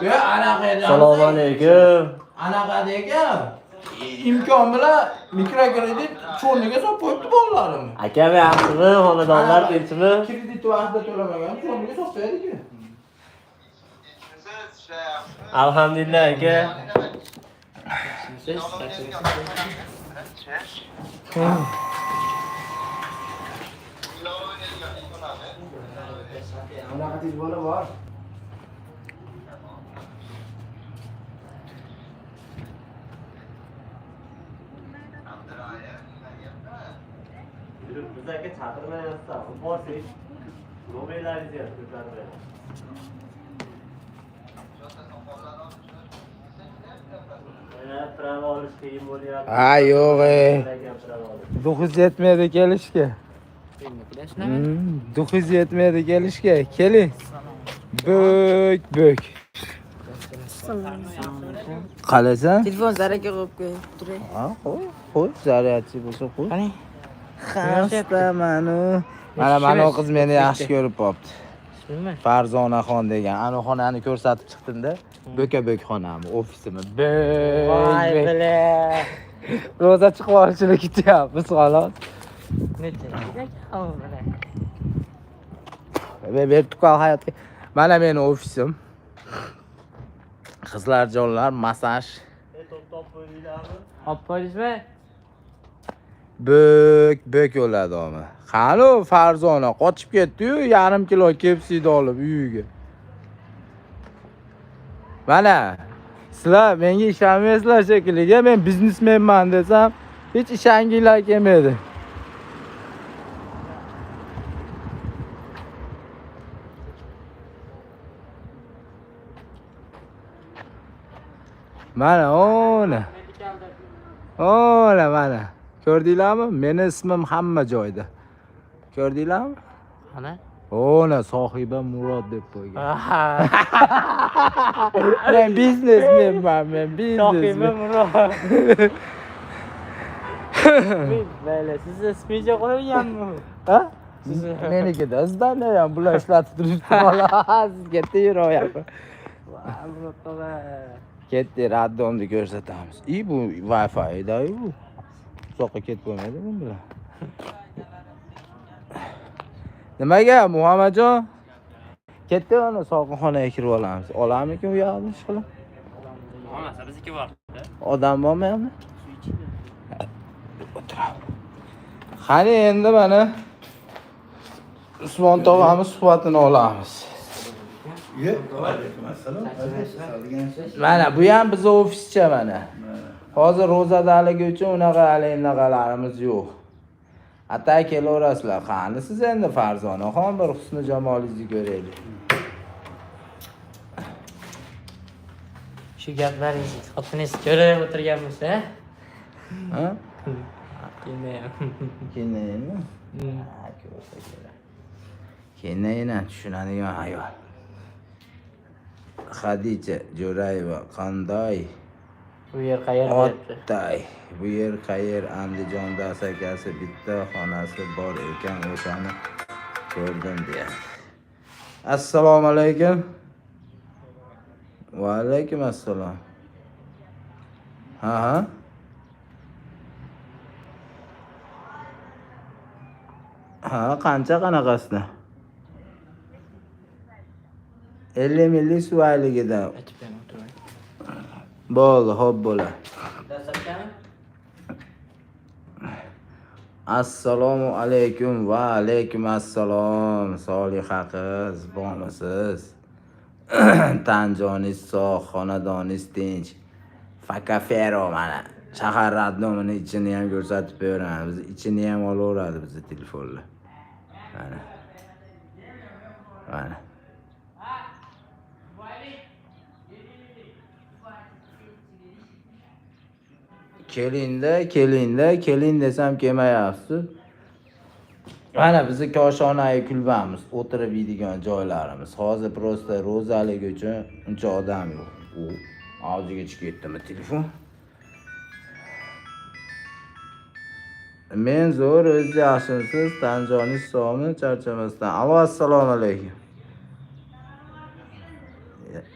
Ya anaqa Assalomu alaykum. Anaqa degan imkon bilan mikrokredit cho'rniga solib qo'yibdi bolalarimni. Akam yaxshimi? Xonadonlar tinchmi? Kredit vaqtida to'lamagan cho'rniga solib qo'yadi-ku. Alhamdulillah aka. Anaqa telefoni bor. Biz aka chaqirmayapsan. Borsiz. Mobillaringizni ko'tarib. Prava olish qiyin bo'lyapti. Ha, yo'q. 9 yetmaydi kelishga. 9 yetmaydi kelishga. Keling. Bök. Qalasan? Telefon zaryadga qo'yib turay. Ha, qo'y, zaryadchi bo'lsa qo'y. Qani? Xastaman. Mana qiz meni yaxshi ko'rib qopti. Farzonaxon degan. Ana xonani ko'rsatib chiqdim-da. Bo'ka-bo'k xonami, ofisimi. Voy bile. Roza chiqib olishini kutyapmiz xolos. Necha? Vertikal hayotga. Mana meni ofisim. Qizlar jonlar, masaj. To'p o'ynaylarmi? Olib qo'yishmi? Bo'k o'ladi omi. Qani Farzona qochib ketdi-yu, yarim kilo kepsini olib uyiga. Mana sizlar menga ishonmaysizlar shekilli. Men biznesmenman desam, hech ishonginglar kelmaydi. Mana mana. Ko'rdinglarmi? Meni ismim hamma joyda. Ko'rdinglarmi? Qani? Ona sohiba Murod deb qo'ygan. Men biznesmenman, Sohiba Murod. Bale, siz ismingizni qo'yganmi? Ha? Menikida izdanda ham bular ishlatib turibdi. Sizga tayyoryapman. Voy Murod tog'a. Ketdi, raddomni ko'rsatamiz. Bu Wi-Fi-da bu. Uzoqqa ketib bo'lmaydi bu bilan. Nimaga Muhammadjon? Ketdi ona sog'inxonaga kirib olamiz. Olamizmi u yoqni ish qilib? Olmasa bizniki bor. Odam bormi yoqda? O'tiramiz. Qani endi mana Usmon tog'amiz suhbatini olamiz. Mana bu ham biz ofischa mana. Hozir ro'zadaligi uchun unaqa alayinaqalarimiz yo'q. Atay kelaverasizlar. Qani siz endi Farzonaxon bir husni jamolingizni ko'raylik. Shu gaplaringizni xotiningiz ko'rib o'tirganmiz, ha? Ha? Keynaymi? Ha, ko'rsa kerak. Keynayni tushunadigan ayol. Xadija Jo'rayeva qanday? Bu yer qayerda? Otday. Bu yer qayer? Andijonda asakasi bitta xonasi bor ekan, o'shani ko'rdim deyapti. Assalomu alaykum. Va alaykum assalom. Ha. Ha, qancha qanaqasida? 50 millik suvayligida. Bo'ldi, xo'p bo'ladi. Assalomu alaykum va alaykum assalom. Soliha qiz, bormisiz? Tanjoningiz sog', xonadoningiz tinch. Fakafero mana. Shahar radnomini ichini ham ko'rsatib beraman. Biz ichini ham olaveradi bizning telefonlar. Mana. Kelin desam kelmayapsiz. Mana bizni koshonai kulbamiz, o'tirib yeydigan joylarimiz. Hozir prosta ro'zalik uchun uncha odam yo'q. U og'ziga chiqib ketdimi telefon? Men zo'r, o'zingiz yaxshimisiz? Tanjoningiz sog'mi? Charchamasdan. Alo, assalomu alaykum.